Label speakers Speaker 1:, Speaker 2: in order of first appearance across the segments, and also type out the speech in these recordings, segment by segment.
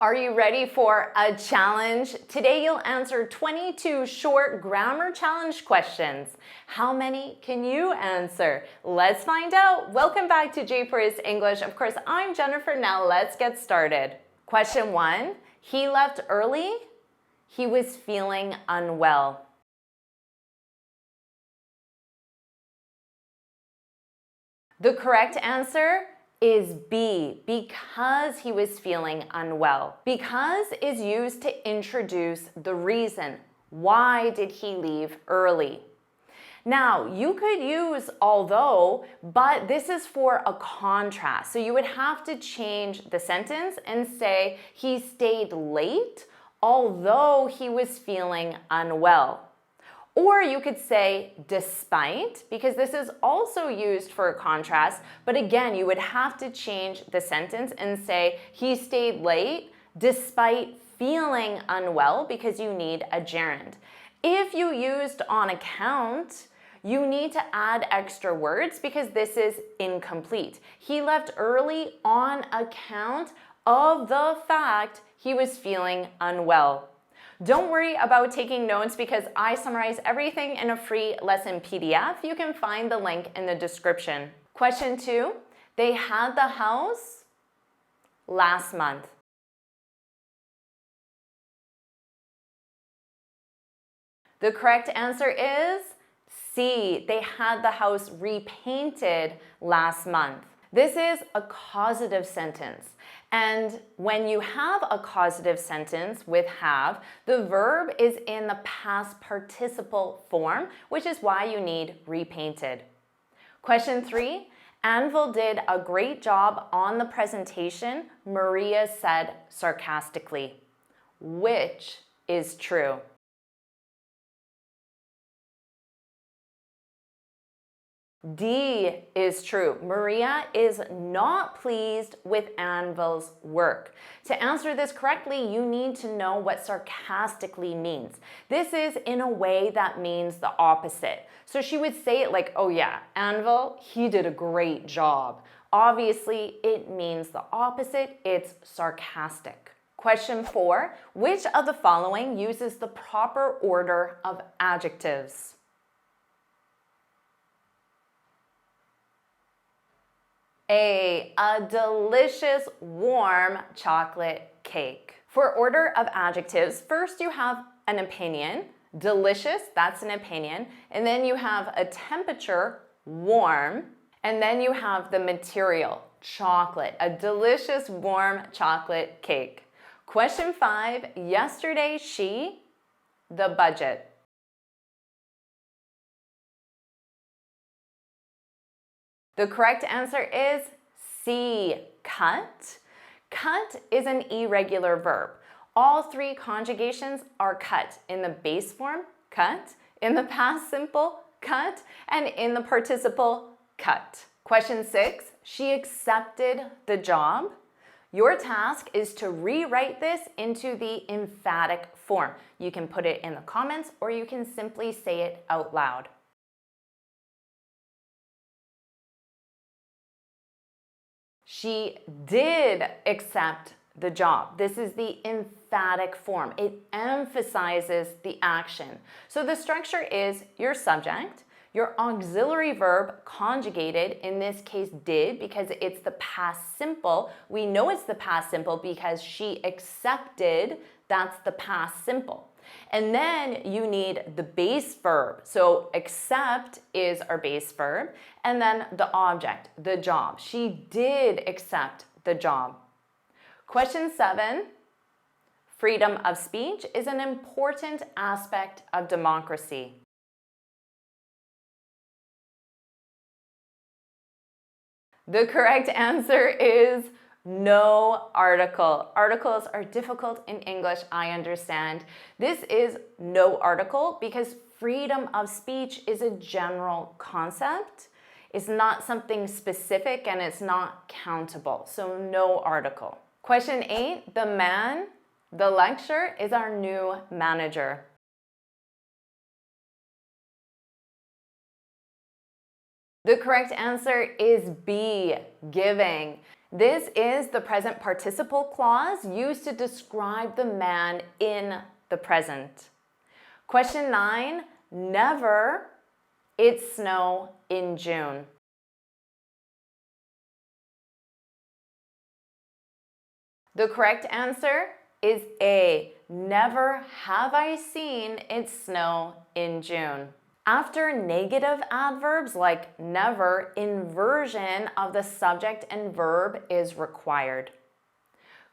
Speaker 1: Are you ready for a challenge? Today you'll answer 22 short grammar challenge questions. How many can you answer? Let's find out. Welcome back to JForrest English. Of course, I'm Jennifer. Now let's get started. Question 1. He left early. He was feeling unwell. The correct answer is B, because he was feeling unwell. Because is used to introduce the reason. Why did he leave early? Now, you could use although, but this is for a contrast. So you would have to change the sentence and say he stayed late although he was feeling unwell. Or you could say despite, because this is also used for a contrast, but again, you would have to change the sentence and say he stayed late despite feeling unwell because you need a gerund. If you used on account, you need to add extra words because this is incomplete. He left early on account of the fact he was feeling unwell. Don't worry about taking notes because I summarize everything in a free lesson PDF. You can find the link in the description. Question 2. They had the house last month. The correct answer is C. They had the house repainted last month. This is a causative sentence. And when you have a causative sentence with have, the verb is in the past participle form, which is why you need repainted. Question 3. Anvil did a great job on the presentation, Maria said sarcastically. Which is true? D is true. Maria is not pleased with Anvil's work. To answer this correctly, you need to know what sarcastically means. This is in a way that means the opposite. So she would say it like, oh yeah, Anvil, he did a great job. Obviously, it means the opposite. It's sarcastic. Question 4. Which of the following uses the proper order of adjectives? A delicious warm chocolate cake. For order of adjectives, first you have an opinion. Delicious, that's an opinion. And then you have a temperature, warm. And then you have the material, chocolate. A delicious warm chocolate cake. Question 5, yesterday she, the budget. The correct answer is C, cut. Cut is an irregular verb. All 3 conjugations are cut in the base form, cut, in the past simple, cut, and in the participle, cut. Question 6, she accepted the job. Your task is to rewrite this into the emphatic form. You can put it in the comments or you can simply say it out loud. She did accept the job. This is the emphatic form. It emphasizes the action. So the structure is your subject, your auxiliary verb conjugated, in this case did, because it's the past simple. We know it's the past simple because she accepted, that's the past simple. And then you need the base verb. So accept is our base verb. And then the object, the job. She did accept the job. Question 7, freedom of speech is an important aspect of democracy. The correct answer is no article. Articles are difficult in English, I understand. This is no article because freedom of speech is a general concept. It's not something specific and it's not countable. So no article. Question 8, the man, the lecturer, is our new manager. The correct answer is B, giving. This is the present participle clause used to describe the man in the present. Question 9, never, it snow in June. The correct answer is A, never have I seen it snow in June. After negative adverbs like never, inversion of the subject and verb is required.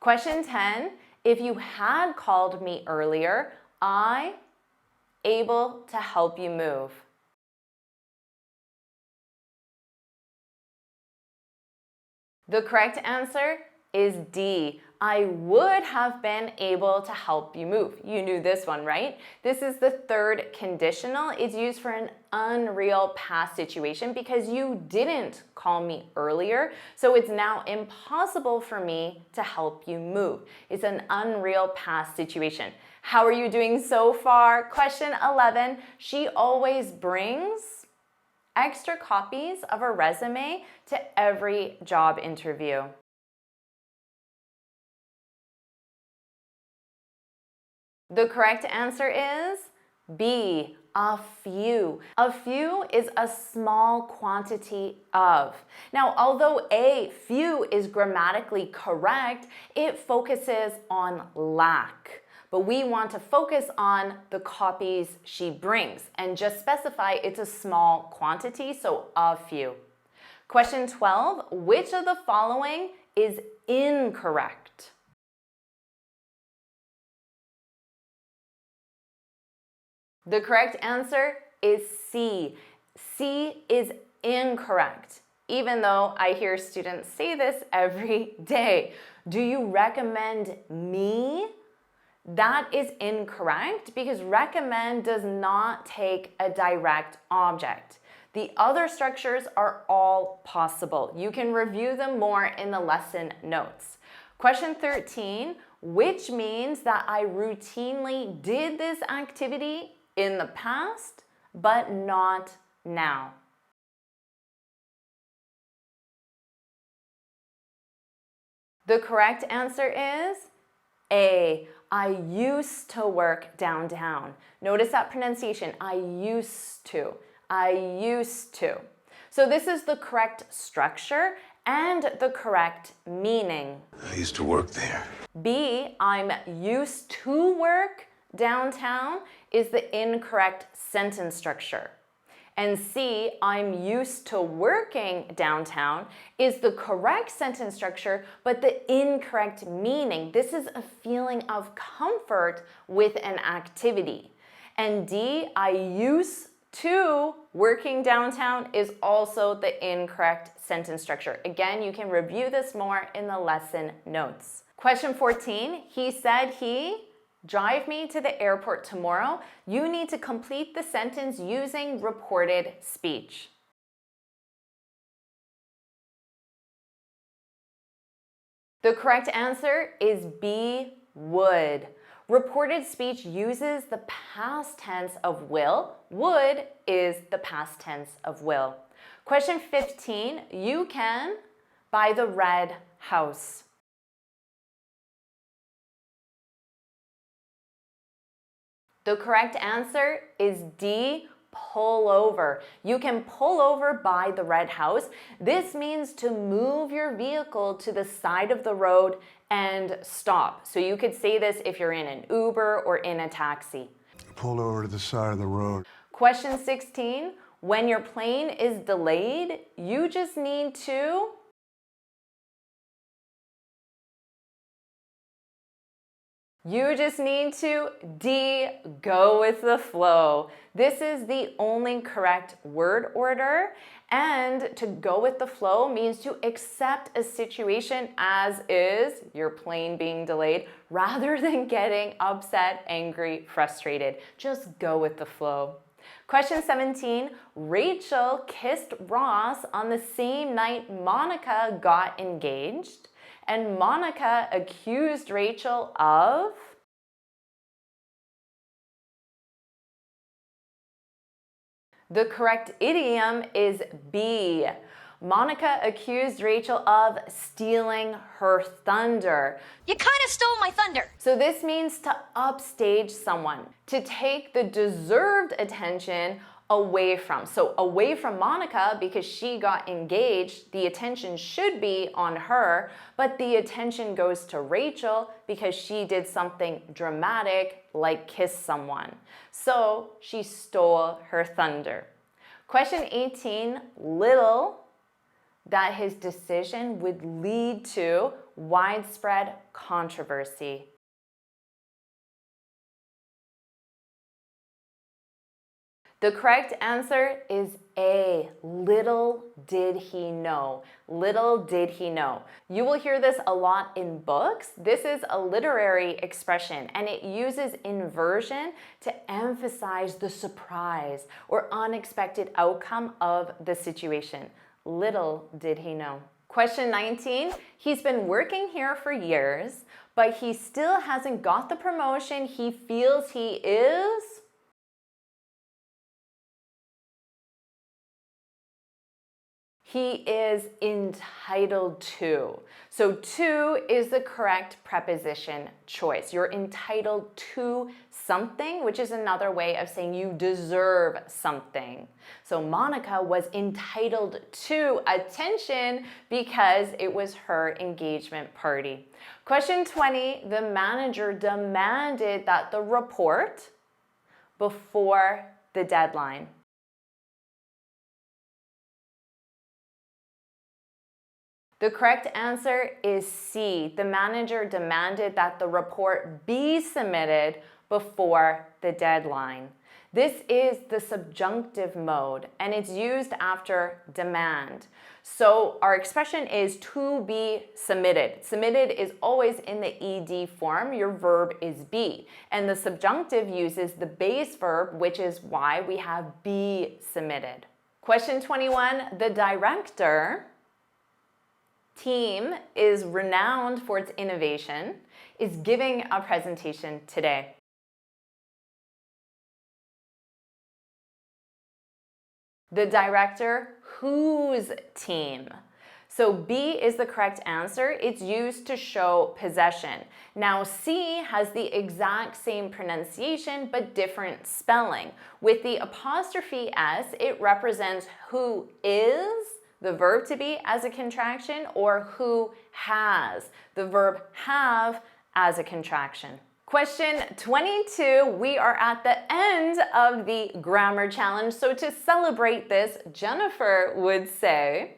Speaker 1: Question 10, if you had called me earlier, I able to help you move. The correct answer is D. I would have been able to help you move. You knew this one, right? This is the third conditional. It's used for an unreal past situation because you didn't call me earlier, so it's now impossible for me to help you move. It's an unreal past situation. How are you doing so far? Question 11, she always brings extra copies of her resume to every job interview. The correct answer is B, a few. A few is a small quantity of. Now, although A, few, is grammatically correct, it focuses on lack. But we want to focus on the copies she brings and just specify it's a small quantity, so a few. Question 12, which of the following is incorrect? The correct answer is C. C is incorrect, even though I hear students say this every day. Do you recommend me? That is incorrect because recommend does not take a direct object. The other structures are all possible. You can review them more in the lesson notes. Question 13, which means that I routinely did this activity in the past, but not now. The correct answer is A, I used to work downtown. Notice that pronunciation, I used to. I used to. So this is the correct structure and the correct meaning.
Speaker 2: I used to work there.
Speaker 1: B, I'm used to work downtown is the incorrect sentence structure. And C, I'm used to working downtown is the correct sentence structure, but the incorrect meaning. This is a feeling of comfort with an activity. And D, I used to working downtown is also the incorrect sentence structure. Again, you can review this more in the lesson notes. Question 14, he said he drive me to the airport tomorrow. You need to complete the sentence using reported speech. The correct answer is B, would. Reported speech uses the past tense of will. Would is the past tense of will. Question 15, you can buy the red house. The correct answer is D, pull over. You can pull over by the red house. This means to move your vehicle to the side of the road and stop. So you could say this if you're in an Uber or in a taxi.
Speaker 2: Pull over to the side of the road.
Speaker 1: Question 16, when your plane is delayed, you just need to D, go with the flow. This is the only correct word order. And to go with the flow means to accept a situation as is, your plane being delayed, rather than getting upset, angry, frustrated. Just go with the flow. Question 17, Rachel kissed Ross on the same night Monica got engaged. And Monica accused Rachel of? The correct idiom is B. Monica accused Rachel of stealing her thunder.
Speaker 3: You kind of stole my thunder.
Speaker 1: So this means to upstage someone, to take the deserved attention away from. So away from Monica, because she got engaged, the attention should be on her, but the attention goes to Rachel because she did something dramatic like kiss someone. So she stole her thunder. Question 18, little that his decision would lead to widespread controversy. The correct answer is A. Little did he know. Little did he know. You will hear this a lot in books. This is a literary expression and it uses inversion to emphasize the surprise or unexpected outcome of the situation. Little did he know. Question 19. He's been working here for years, but he still hasn't got the promotion he feels he is. He is entitled to. So to is the correct preposition choice. You're entitled to something, which is another way of saying you deserve something. So Monica was entitled to attention because it was her engagement party. Question 20, the manager demanded that the report before the deadline. The correct answer is C. The manager demanded that the report be submitted before the deadline. This is the subjunctive mode and it's used after demand. So our expression is to be submitted. Submitted is always in the ed form. Your verb is be. And the subjunctive uses the base verb, which is why we have be submitted. Question 21, the director team is renowned for its innovation, is giving a presentation today. The director whose team? So B is the correct answer. It's used to show possession. Now C has the exact same pronunciation but different spelling. With the apostrophe S, it represents who is, the verb to be as a contraction, or who has, the verb have as a contraction. Question 22, we are at the end of the grammar challenge. So to celebrate this, Jennifer would say,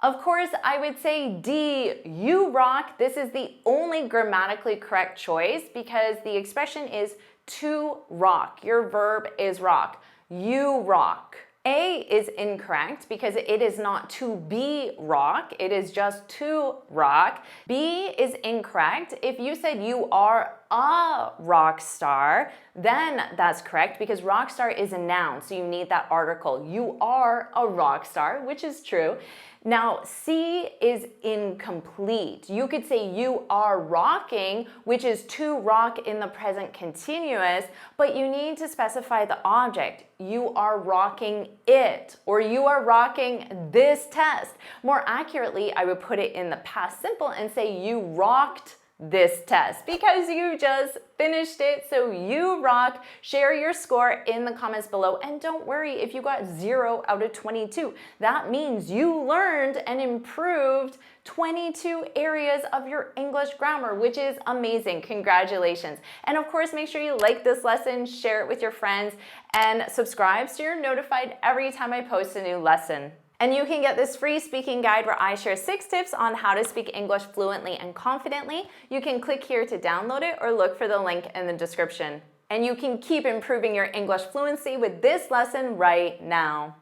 Speaker 1: of course, I would say D, you rock. This is the only grammatically correct choice because the expression is to rock. Your verb is rock. You rock. A is incorrect because it is not to be rock. It is just to rock. B is incorrect. If you said you are a rock star, then that's correct because rock star is a noun, so you need that article. You are a rock star, which is true. Now, C is incomplete. You could say you are rocking, which is to rock in the present continuous, but you need to specify the object. You are rocking it, or you are rocking this test. More accurately, I would put it in the past simple and say you rocked this test because you just finished it. So you rock. Share your score in the comments below. And don't worry if you got 0 out of 22. That means you learned and improved 22 areas of your English grammar, which is amazing. Congratulations. And of course, make sure you like this lesson, share it with your friends, and subscribe so you're notified every time I post a new lesson. And you can get this free speaking guide where I share 6 tips on how to speak English fluently and confidently. You can click here to download it or look for the link in the description. And you can keep improving your English fluency with this lesson right now.